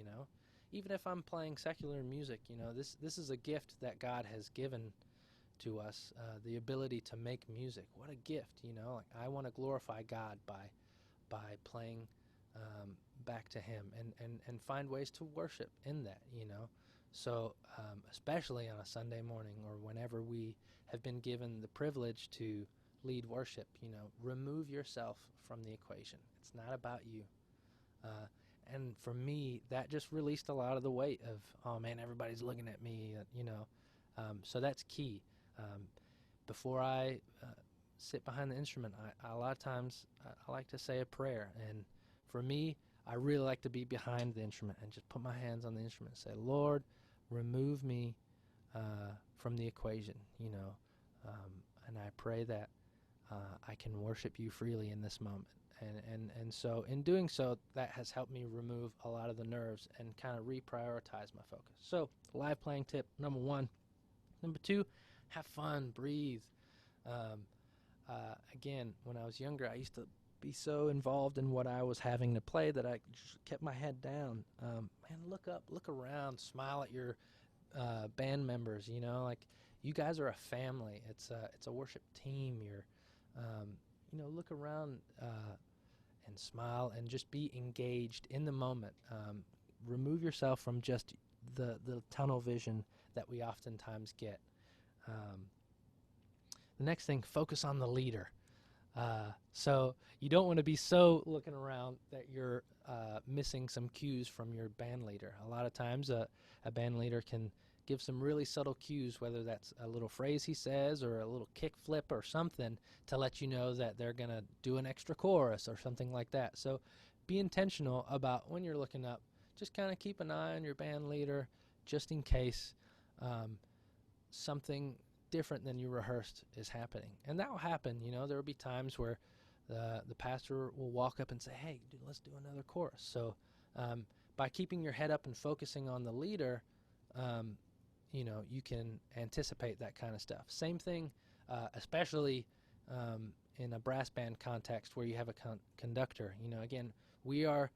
Even if I'm playing secular music, this is a gift that God has given to us, the ability to make music. What a gift, Like, I want to glorify God by playing back to Him and find ways to worship in that, So especially on a Sunday morning or whenever we have been given the privilege to lead worship, remove yourself from the equation. It's not about you. And for me, that just released a lot of the weight of, oh man, everybody's looking at me, so that's key. Before I sit behind the instrument, a lot of times I like to say a prayer. And for me, I really like to be behind the instrument and just put my hands on the instrument and say, "Lord, remove me from the equation," and I pray that I can worship you freely in this moment. And so in doing so, that has helped me remove a lot of the nerves and kind of reprioritize my focus. So live playing tip number 1. Number 2, have fun, breathe. Again, when I was younger, I used to be so involved in what I was having to play that I just kept my head down. Man, look up, look around, smile at your band members. Like, you guys are a family. It's a worship team. You're look around and smile and just be engaged in the moment. Remove yourself from just the tunnel vision that we oftentimes get. The next thing, focus on the leader. So you don't want to be so looking around that you're missing some cues from your band leader. A lot of times a band leader can give some really subtle cues, whether that's a little phrase he says or a little kick flip or something to let you know that they're going to do an extra chorus or something like that. So be intentional about when you're looking up. Just kind of keep an eye on your band leader just in case something different than you rehearsed is happening. And that will happen. There will be times where the pastor will walk up and say, "Hey, dude, let's do another chorus." So by keeping your head up and focusing on the leader, you can anticipate that kind of stuff. Same thing, especially in a brass band context where you have a conductor. Again, we are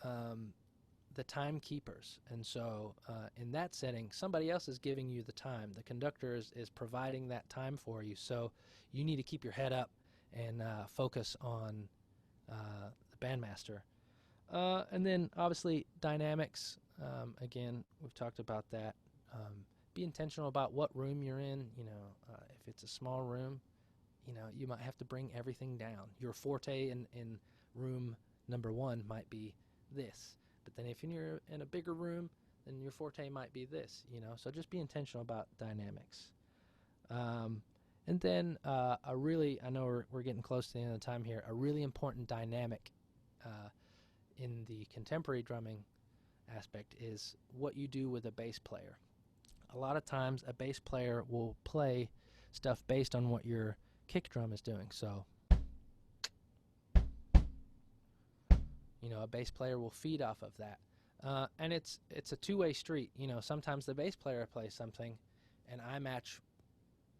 the timekeepers, and so in that setting, somebody else is giving you the time. The conductor is providing that time for you, so you need to keep your head up and focus on the bandmaster. And then, obviously, dynamics. Again, we've talked about that. Be intentional about what room you're in. If it's a small room, you might have to bring everything down. Your forte in room number 1 might be this. But then if you're in a bigger room, then your forte might be this, So just be intentional about dynamics. And then I know we're getting close to the end of the time here, a really important dynamic in the contemporary drumming aspect is what you do with a bass player. A lot of times a bass player will play stuff based on what your kick drum is doing. So a bass player will feed off of that. And it's a two-way street. Sometimes the bass player plays something, and I match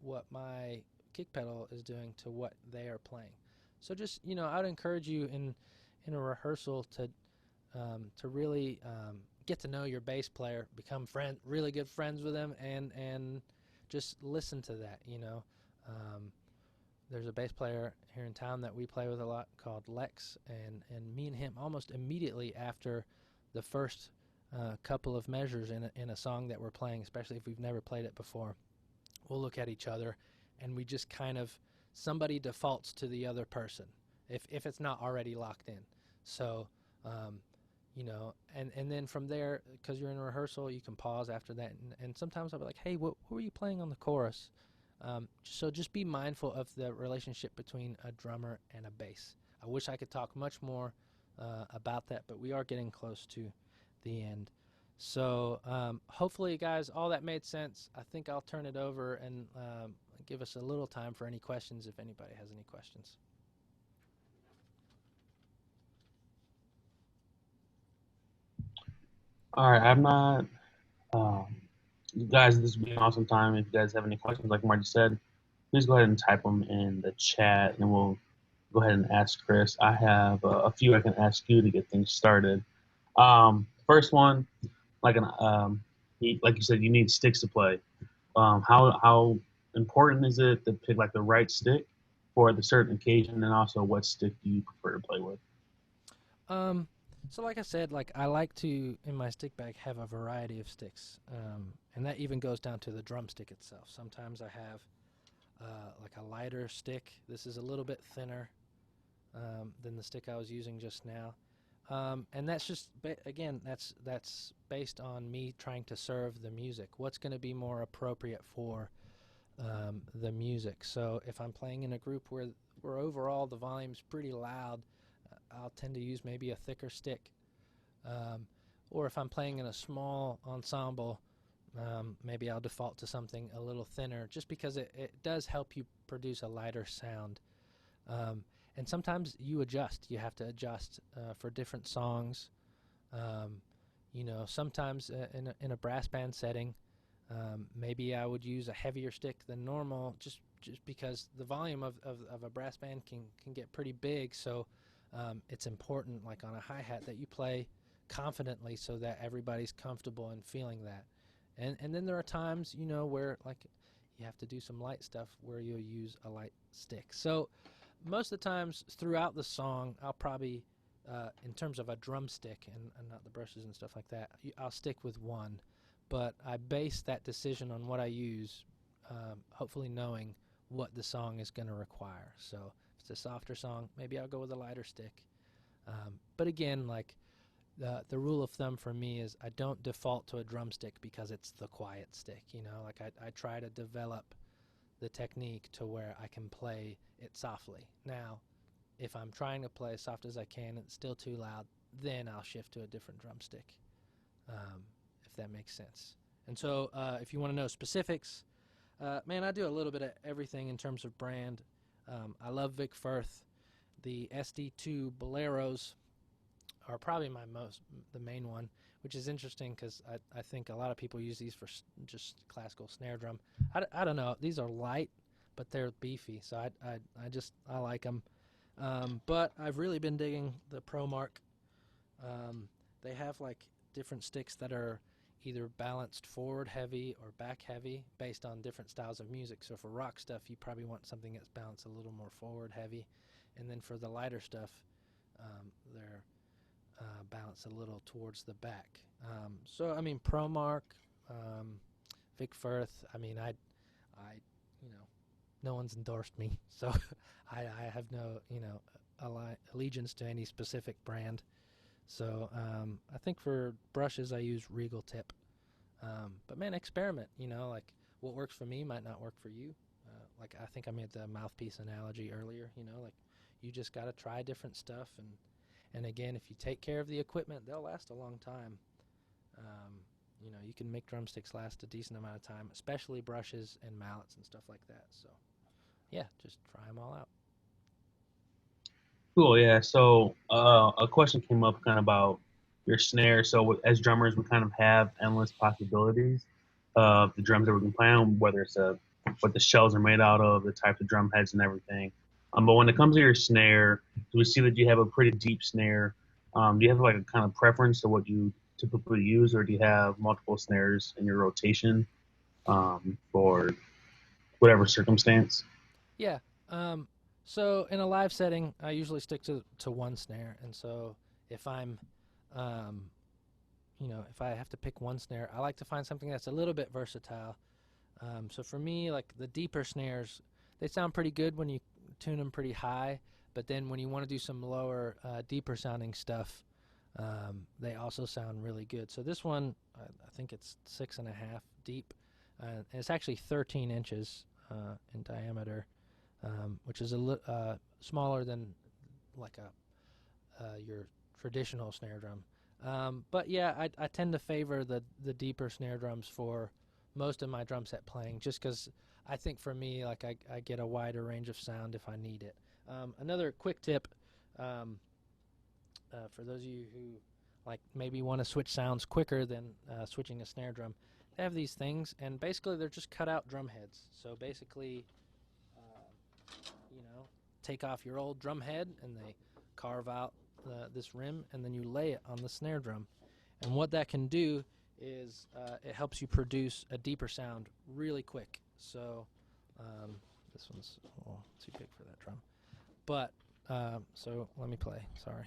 what my kick pedal is doing to what they are playing. So just, I would encourage you in a rehearsal to really get to know your bass player, become really good friends with them, and just listen to that. There's a bass player here in town that we play with a lot called Lex, and me and him almost immediately after the first couple of measures in a song that we're playing, especially if we've never played it before, we'll look at each other and we just kind of, somebody defaults to the other person if it's not already locked in. So, and then from there, because you're in a rehearsal, you can pause after that. And sometimes I'll be like, hey, what were you playing on the chorus? So just be mindful of the relationship between a drummer and a bass. I wish I could talk much more about that, but we are getting close to the end. So hopefully, guys, all that made sense. I think I'll turn it over and give us a little time for any questions if anybody has any questions. All right, I'm not. You guys, this would be an awesome time. If you guys have any questions, like Marty said, please go ahead and type them in the chat, and we'll go ahead and ask Chris. I have a few I can ask you to get things started. First one, like like you said, you need sticks to play. How important is it to pick like the right stick for the certain occasion, and also what stick do you prefer to play with? So like I said, like I like to, in my stick bag, have a variety of sticks. And that even goes down to the drumstick itself. Sometimes I have like a lighter stick. This is a little bit thinner than the stick I was using just now. And that's just, again, that's based on me trying to serve the music. What's going to be more appropriate for the music? So if I'm playing in a group where overall the volume's pretty loud, I'll tend to use maybe a thicker stick. Or if I'm playing in a small ensemble, maybe I'll default to something a little thinner, just because it does help you produce a lighter sound. And sometimes you adjust. You have to adjust for different songs. Sometimes in a brass band setting, maybe I would use a heavier stick than normal, just because the volume of a brass band can get pretty big. So it's important, like on a hi-hat, that you play confidently so that everybody's comfortable and feeling that. And then there are times, where like you have to do some light stuff where you'll use a light stick. So most of the times throughout the song, I'll probably, in terms of a drumstick and not the brushes and stuff like that, I'll stick with one. But I base that decision on what I use, hopefully knowing what the song is going to require. So if it's a softer song, maybe I'll go with a lighter stick. But again, like the rule of thumb for me is I don't default to a drumstick because it's the quiet stick. Like I try to develop the technique to where I can play it softly. Now, if I'm trying to play as soft as I can and it's still too loud, then I'll shift to a different drumstick, if that makes sense. And so if you want to know specifics, man, I do a little bit of everything in terms of brand. I love Vic Firth. The SD2 Boleros are probably the main one, which is interesting because I think a lot of people use these for just classical snare drum. I don't know. These are light, but they're beefy, so I like them. But I've really been digging the ProMark. They have like different sticks that are either balanced forward heavy or back heavy based on different styles of music. So for rock stuff, you probably want something that's balanced a little more forward heavy. And then for the lighter stuff, they're balanced a little towards the back. So I mean, ProMark, Vic Firth. I mean, I no one's endorsed me, so I have no allegiance to any specific brand. So I think for brushes I use Regal Tip. But man, experiment. Like what works for me might not work for you. Like I think I made the mouthpiece analogy earlier. Like you just got to try different stuff, and again, if you take care of the equipment, they'll last a long time. You can make drumsticks last a decent amount of time, especially brushes and mallets and stuff like that. So yeah, just try them all out. Cool, yeah. So a question came up kind of about your snare. So as drummers, we kind of have endless possibilities of the drums that we can play on, whether it's what the shells are made out of, the types of drum heads and everything. But when it comes to your snare, do we see that you have a pretty deep snare? Do you have like a kind of preference to what you typically use, or do you have multiple snares in your rotation for whatever circumstance? Yeah. Um, so in a live setting, I usually stick to one snare, and so if I'm, um, if I have to pick one snare, I like to find something that's a little bit versatile. So for me, like the deeper snares, they sound pretty good when you tune them pretty high, but then when you want to do some lower, deeper sounding stuff, they also sound really good. So this one, I think it's 6.5 deep, and it's actually 13 inches in diameter, which is smaller than like your traditional snare drum. But yeah, I tend to favor the deeper snare drums for most of my drum set playing, just because I think for me, like I get a wider range of sound if I need it. Another quick tip for those of you who like maybe want to switch sounds quicker than switching a snare drum, they have these things, and basically they're just cut out drum heads. So basically, you know, take off your old drum head and they carve out this rim, and then you lay it on the snare drum. And what that can do is it helps you produce a deeper sound really quick. So this one's a little too big for that drum. But so let me play. Sorry.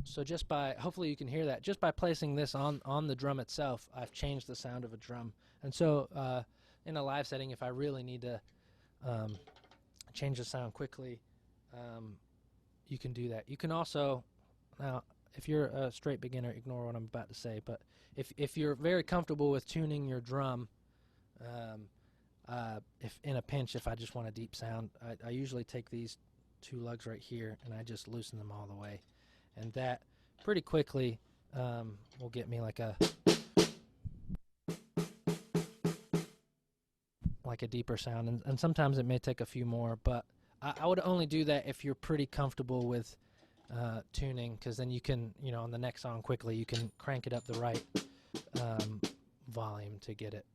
So just by, hopefully you can hear that, just by placing this on the drum itself, I've changed the sound of a drum. And so in a live setting, if I really need to change the sound quickly, you can do that. You can also, now, if you're a straight beginner, ignore what I'm about to say, but if you're very comfortable with tuning your drum, if in a pinch, if I just want a deep sound, I usually take these two lugs right here and I just loosen them all the way. And that pretty quickly will get me like a deeper sound, and sometimes it may take a few more, but I would only do that if you're pretty comfortable with tuning, because then you can, on the next song quickly, you can crank it up the right volume to get it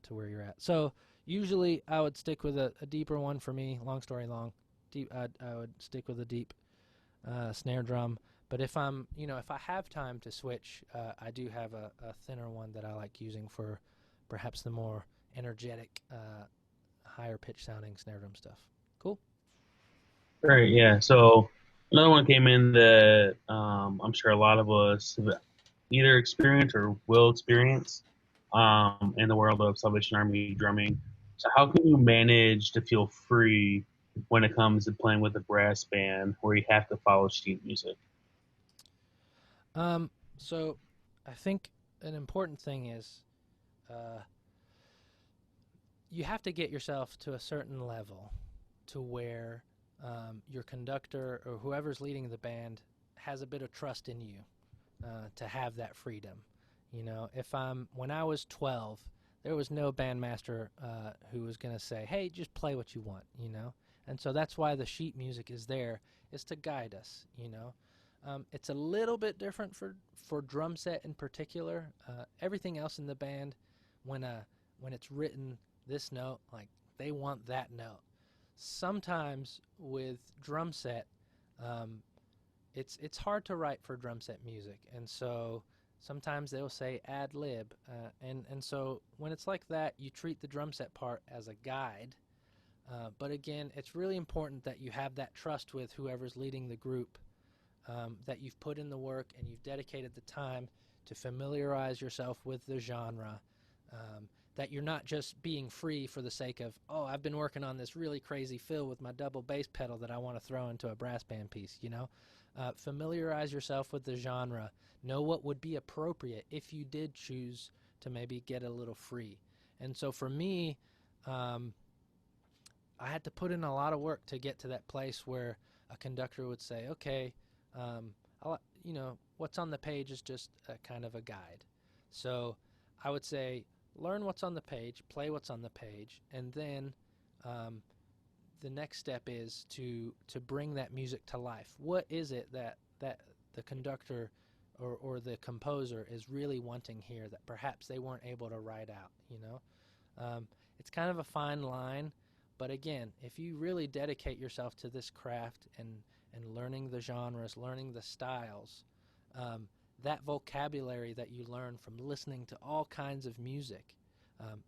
to where you're at. So usually I would stick with a deeper one for me. Long story long, I would stick with a deep snare drum. But if I'm, if I have time to switch, I do have a thinner one that I like using for perhaps the more energetic, higher pitch sounding snare drum stuff. Cool. Right, yeah. So another one came in that I'm sure a lot of us have either experienced or will experience in the world of Salvation Army drumming. So how can you manage to feel free when it comes to playing with a brass band where you have to follow sheet music? So I think an important thing is uh, you have to get yourself to a certain level to where your conductor or whoever's leading the band has a bit of trust in you to have that freedom. When I was 12, there was no bandmaster who was going to say, hey, just play what you want. And so that's why the sheet music is there, is to guide us. It's a little bit different for drum set in particular. Everything else in the band, when it's written this note, like they want that note. Sometimes with drum set, it's hard to write for drum set music, and so sometimes they'll say ad lib, and so when it's like that, you treat the drum set part as a guide. But again, it's really important that you have that trust with whoever's leading the group, that you've put in the work and you've dedicated the time to familiarize yourself with the genre, that you're not just being free for the sake of, oh, I've been working on this really crazy fill with my double bass pedal that I want to throw into a brass band piece. Familiarize yourself with the genre. Know what would be appropriate if you did choose to maybe get a little free. And so for me, I had to put in a lot of work to get to that place where a conductor would say, okay, what's on the page is just a kind of a guide. So I would say learn what's on the page, play what's on the page, and then the next step is to bring that music to life. What is it that the conductor or the composer is really wanting here that perhaps they weren't able to write out, you know? It's kind of a fine line, but again, if you really dedicate yourself to this craft and learning the genres, learning the styles, that vocabulary that you learn from listening to all kinds of music.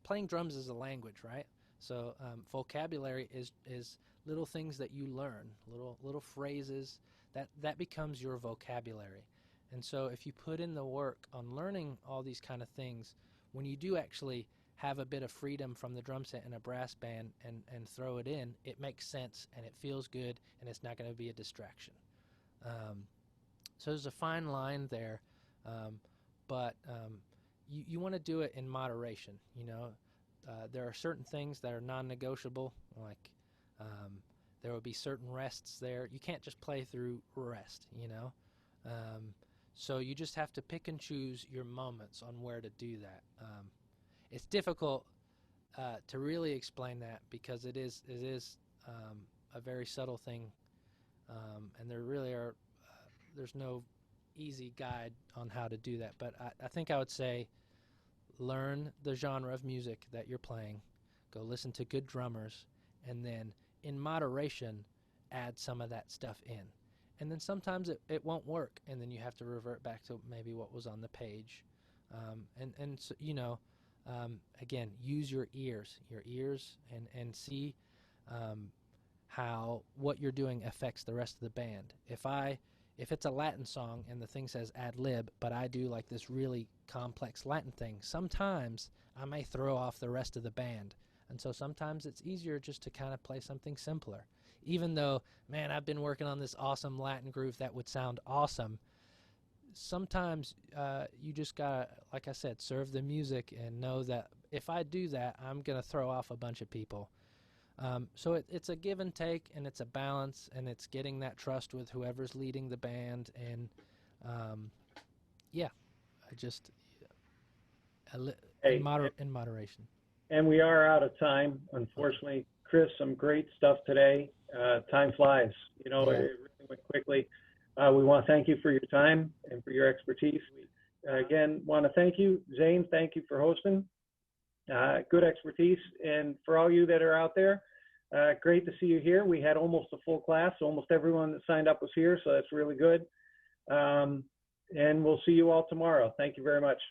Playing drums is a language, right? So vocabulary is little things that you learn, little phrases, that becomes your vocabulary. And so if you put in the work on learning all these kind of things, when you do actually have a bit of freedom from the drum set and a brass band and throw it in, it makes sense and it feels good and it's not going to be a distraction. So there's a fine line there, but you want to do it in moderation, you know. There are certain things that are non-negotiable, like there will be certain rests there. You can't just play through rest, you know. So you just have to pick and choose your moments on where to do that. It's difficult to really explain that because it is a very subtle thing, and there really are there's no easy guide on how to do that. But I think I would say learn the genre of music that you're playing, go listen to good drummers, and then in moderation add some of that stuff in. And then sometimes it won't work, and then you have to revert back to maybe what was on the page. And so, you know, again, use your ears and see how what you're doing affects the rest of the band. If it's a Latin song and the thing says ad lib, but I do like this really complex Latin thing, sometimes I may throw off the rest of the band. And so sometimes it's easier just to kind of play something simpler. Even though, man, I've been working on this awesome Latin groove that would sound awesome, sometimes you just gotta, like I said, serve the music and know that if I do that, I'm gonna throw off a bunch of people. So it's a give and take, and it's a balance, and it's getting that trust with whoever's leading the band, and in moderation. And we are out of time, unfortunately. Chris, some great stuff today. Time flies, you know, Yeah. It really went quickly. We want to thank you for your time and for your expertise. Again, want to thank you. Zane, thank you for hosting. Good expertise. And for all you that are out there, great to see you here. We had almost a full class. Almost everyone that signed up was here, so that's really good. And we'll see you all tomorrow. Thank you very much.